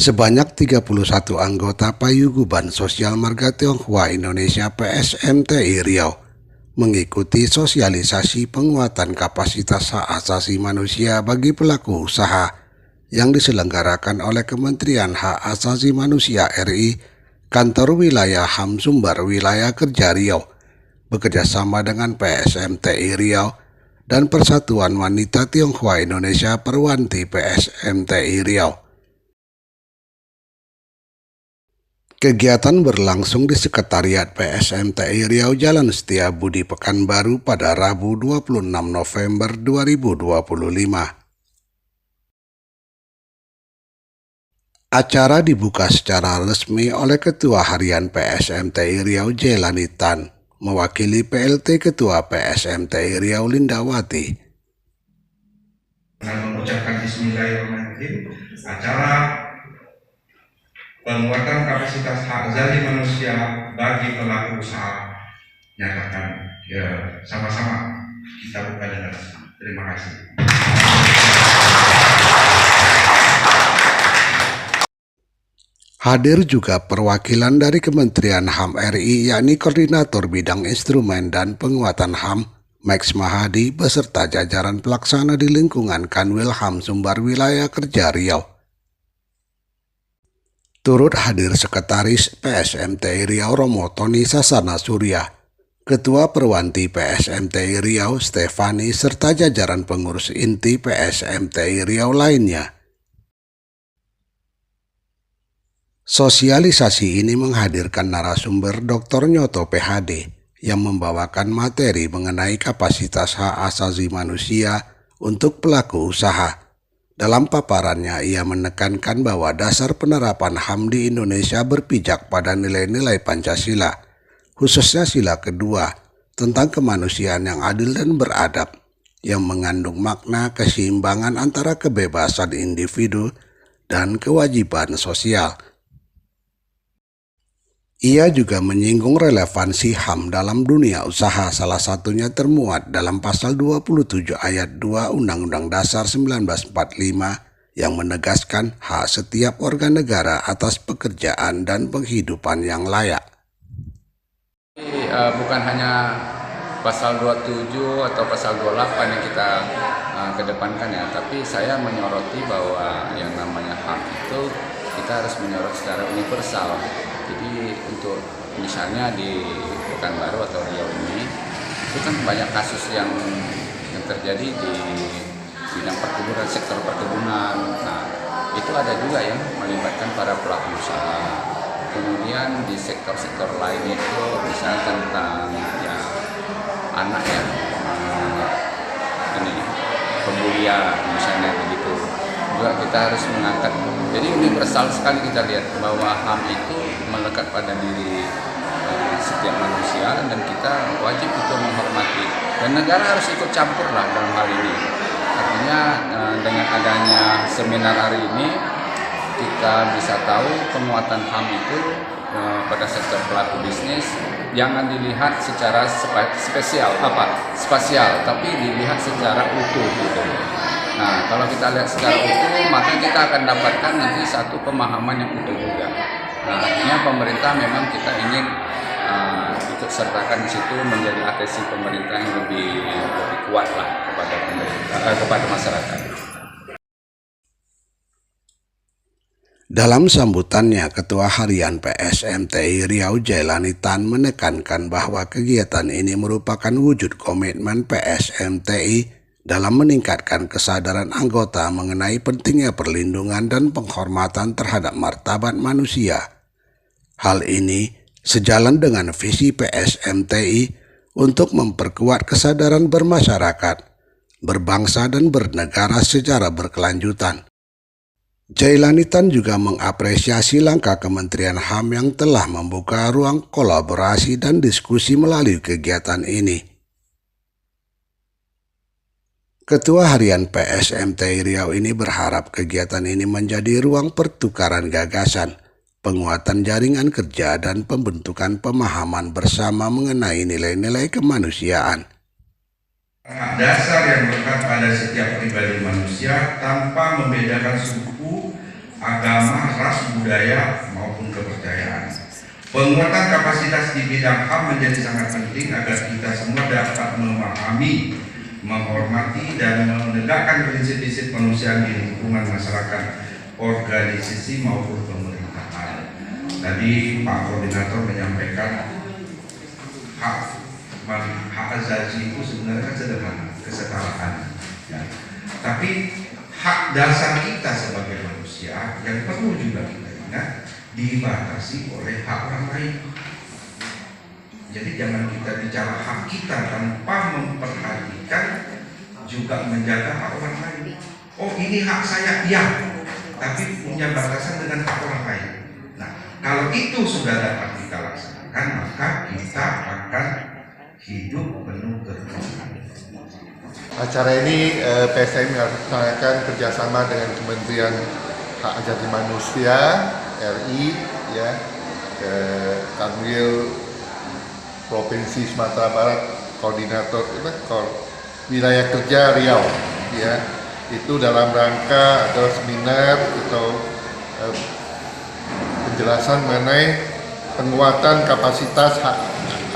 Sebanyak 31 anggota Paguyuban Sosial Marga Tionghoa Indonesia PSMTI Riau mengikuti sosialisasi penguatan kapasitas hak asasi manusia bagi pelaku usaha yang diselenggarakan oleh Kementerian Hak Asasi Manusia RI, Kantor Wilayah HAM Sumbar Wilayah Kerja Riau, bekerjasama dengan PSMTI Riau dan Persatuan Wanita Tionghoa Indonesia Perwanti PSMTI Riau. Kegiatan berlangsung di Sekretariat PSMTI Riau Jalan Setiabudi Pekanbaru pada Rabu 26 November 2025. Acara dibuka secara resmi oleh Ketua Harian PSMTI Riau Jailani Tan, mewakili PLT Ketua PSMTI Riau Lindawati. Mengucapkan Bismillahirrahmanirrahim, acara penguatan kapasitas hak asasi manusia bagi pelaku usaha nyatakan sama-sama kita buka dengan terima kasih. Hadir juga perwakilan dari Kementerian HAM RI, yakni Koordinator Bidang Instrumen dan Penguatan HAM, Max Mahadi, beserta jajaran pelaksana di lingkungan Kanwil HAM Sumbar Wilayah Kerja Riau. Turut hadir Sekretaris PSMTI Riau Romo Tony Sasana Surya, Ketua Perwanti PSMTI Riau Stefani, serta jajaran pengurus inti PSMTI Riau lainnya. Sosialisasi ini menghadirkan narasumber Dr. Nyoto PhD yang membawakan materi mengenai kapasitas hak asasi manusia untuk pelaku usaha. Dalam paparannya, ia menekankan bahwa dasar penerapan HAM di Indonesia berpijak pada nilai-nilai Pancasila, khususnya sila kedua tentang kemanusiaan yang adil dan beradab, yang mengandung makna keseimbangan antara kebebasan individu dan kewajiban sosial. Ia juga menyinggung relevansi HAM dalam dunia usaha, salah satunya termuat dalam pasal 27 ayat 2 Undang-Undang Dasar 1945 yang menegaskan hak setiap warga negara atas pekerjaan dan penghidupan yang layak. Bukan hanya pasal 27 atau pasal 28 yang kita kedepankan ya, tapi saya menyoroti bahwa yang namanya HAM itu kita harus menyorot secara universal. Jadi untuk misalnya di Pekanbaru atau Riau ini itu kan banyak kasus yang terjadi di bidang perkebunan, sektor perkebunan. Nah, itu ada juga yang melibatkan para pelaku usaha. Kemudian di sektor-sektor lain itu misalnya tentang ya anak ya pembulian misalnya begitu. Juga kita harus mengangkat. Jadi universal sekali kita lihat bahwa HAM itu melekat pada diri setiap manusia dan kita wajib untuk menghormati. Dan negara harus ikut campur lah dalam hal ini. Artinya dengan adanya seminar hari ini kita bisa tahu penguatan HAM itu pada sektor pelaku bisnis jangan dilihat secara spasial, tapi dilihat secara utuh gitu. Nah, kalau kita lihat secara utuh, maka kita akan dapatkan nanti satu pemahaman yang utuh juga. Nah, artinya pemerintah memang kita ingin ikut sertakan di situ menjadi atensi pemerintah yang lebih kuat lah kepada pemerintah, kepada masyarakat. Dalam sambutannya, Ketua Harian PSMTI Riau Jailani Tan menekankan bahwa kegiatan ini merupakan wujud komitmen PSMTI dalam meningkatkan kesadaran anggota mengenai pentingnya perlindungan dan penghormatan terhadap martabat manusia. Hal ini sejalan dengan visi PSMTI untuk memperkuat kesadaran bermasyarakat, berbangsa dan bernegara secara berkelanjutan. Jailani Tan juga mengapresiasi langkah Kementerian HAM yang telah membuka ruang kolaborasi dan diskusi melalui kegiatan ini. Ketua Harian PSMTI Riau ini berharap kegiatan ini menjadi ruang pertukaran gagasan, penguatan jaringan kerja, dan pembentukan pemahaman bersama mengenai nilai-nilai kemanusiaan. Hak dasar yang melekat pada setiap pribadi manusia tanpa membedakan suku, agama, ras, budaya maupun kepercayaan. Penguatan kapasitas di bidang HAM menjadi sangat penting agar kita semua dapat memahami, menghormati, dan menegakkan prinsip-prinsip kemanusiaan di lingkungan masyarakat, organisasi maupun pemerintahan. Tadi Pak Koordinator menyampaikan hak asasi itu sebenarnya sederhana, kesetaraan. Ya. Tapi hak dasar kita sebagai manusia yang perlu juga kita ingat dibatasi oleh hak orang lain. Jadi jangan kita bicara hak kita tanpa memperhatikan juga menjaga hak orang lain. Oh ini hak saya, ya, tapi punya batasan dengan hak orang lain. Nah kalau itu sudah dapat kita laksanakan, maka kita akan hidup penuh kerukunan. Acara ini PSM melaksanakan kerjasama dengan Kementerian Hak Asasi Manusia RI, ya, Kanwil Provinsi Sumatera Barat, Koordinator Wilayah Kerja Riau, ya, itu dalam rangka atau seminar atau penjelasan mengenai penguatan kapasitas hak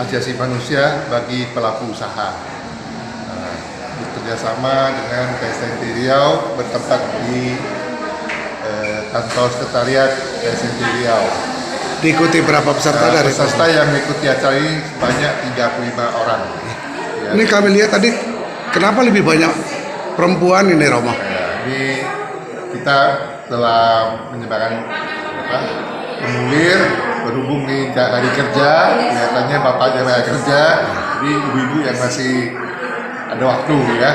asasi manusia bagi pelaku usaha. Bekerjasama dengan PSMT Riau bertempat di kantor sekretariat PSMT Riau. Diikuti berapa peserta dari peserta yang mengikuti acara ini sebanyak 35 orang. Ya. Ini kami lihat tadi, kenapa lebih banyak perempuan ini, Romo? Ini kita telah menyebarkan formulir berhubung nih hari kerja, kelihatannya bapaknya banyak kerja, jadi ibu-ibu yang masih ada waktu, ya.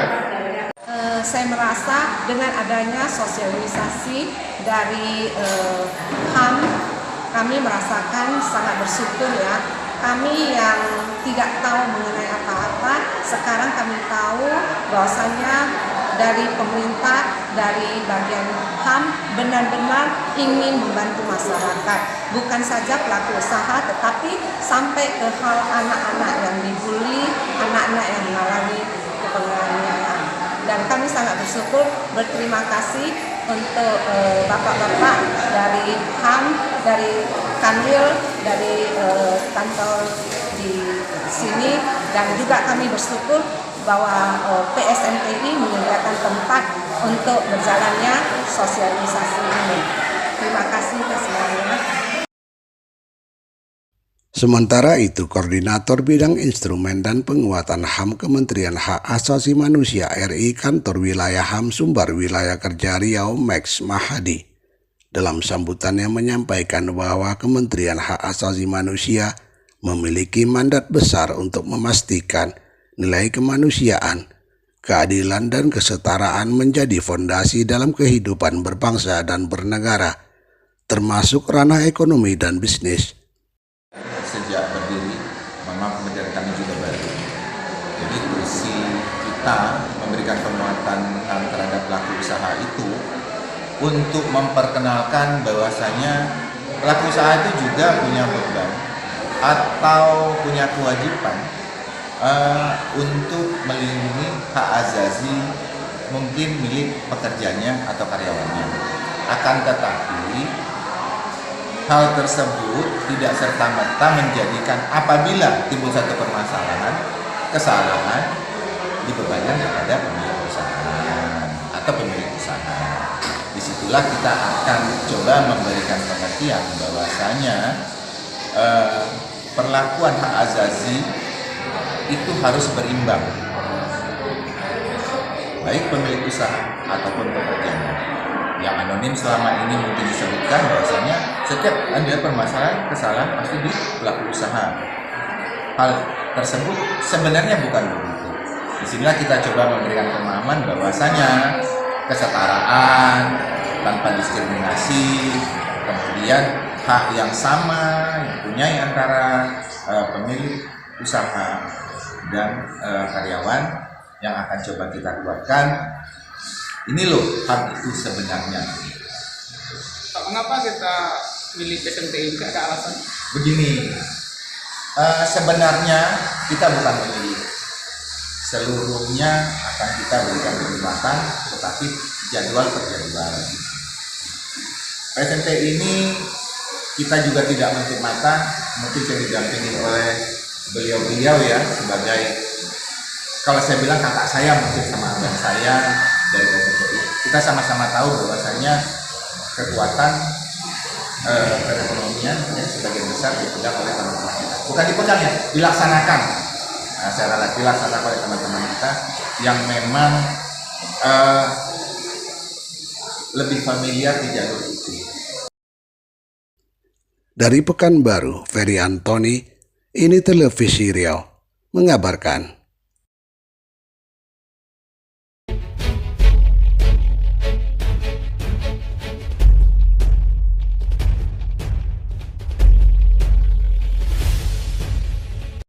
Saya merasa dengan adanya sosialisasi dari HAM, kami merasakan sangat bersyukur, ya. Kami yang tidak tahu mengenai apa-apa, sekarang kami tahu bahwasanya dari pemerintah, dari bagian HAM benar-benar ingin membantu masyarakat. Bukan saja pelaku usaha, tetapi sampai ke hal anak-anak yang dibully, anak-anak yang mengalami penganiayaan. Dan kami sangat bersyukur, berterima kasih untuk bapak-bapak dari HAM, dari Kanwil, dari kantor di sini, dan juga kami bersyukur bahwa PSMTI menyediakan tempat untuk berjalannya sosialisasi ini. Terima kasih atas semuanya. Sementara itu, Koordinator Bidang Instrumen dan Penguatan HAM Kementerian Hak Asasi Manusia RI Kantor Wilayah HAM Sumbar Wilayah Kerja Riau, Max Mahadi, dalam sambutannya menyampaikan bahwa Kementerian Hak Asasi Manusia memiliki mandat besar untuk memastikan nilai kemanusiaan, keadilan, dan kesetaraan menjadi fondasi dalam kehidupan berbangsa dan bernegara, termasuk ranah ekonomi dan bisnis. Sejak berdiri, memang kementerian kami juga baru. Jadi tusi kita memberikan penguatan terhadap pelaku usaha itu untuk memperkenalkan bahwasanya pelaku usaha itu juga punya beban atau punya kewajiban untuk melindungi hak asasi mungkin milik pekerjanya atau karyawannya. Akan tetapi hal tersebut tidak serta-merta menjadikan apabila timbul satu permasalahan, kesalahan dibebankan kepada pemilik usaha atau pemilik usaha. Disitulah kita akan coba memberikan pengertian bahwasanya perlakuan hak asasi itu harus berimbang, baik pemilik usaha ataupun pekerjanya. Yang anonim selama ini mungkin disebutkan bahwasanya setiap ada permasalahan, kesalahan pasti di pelaku usaha. Hal tersebut sebenarnya bukan begitu. Disinilah kita coba memberikan pemahaman bahwasanya kesetaraan tanpa diskriminasi, kemudian hak yang sama yang punya antara pemilik usaha dan karyawan yang akan coba kita kuatkan. Ini loh hak itu sebenarnya. Kenapa kita milih PSMTI? Ada alasan? Begini, sebenarnya kita bukan memilih, seluruhnya akan kita berikan kesempatan, tetapi jadwal per jadwal. PSMT ini kita juga tidak menutup mata, mungkin saya didampingi oleh beliau-beliau ya sebagai, kalau saya bilang kakak saya mungkin sama abang saya dari PSMT. Kita sama-sama tahu bahwasanya kekuatan perekonomian sebagian besar dipegang oleh teman-teman kita. Bukan dipegang ya, dilaksanakan. Nah, secara dilaksanakan oleh teman-teman kita yang memang lebih familiar di jalur itu. Dari Pekanbaru, Ferry Antoni, ini Televisi Riau, mengabarkan.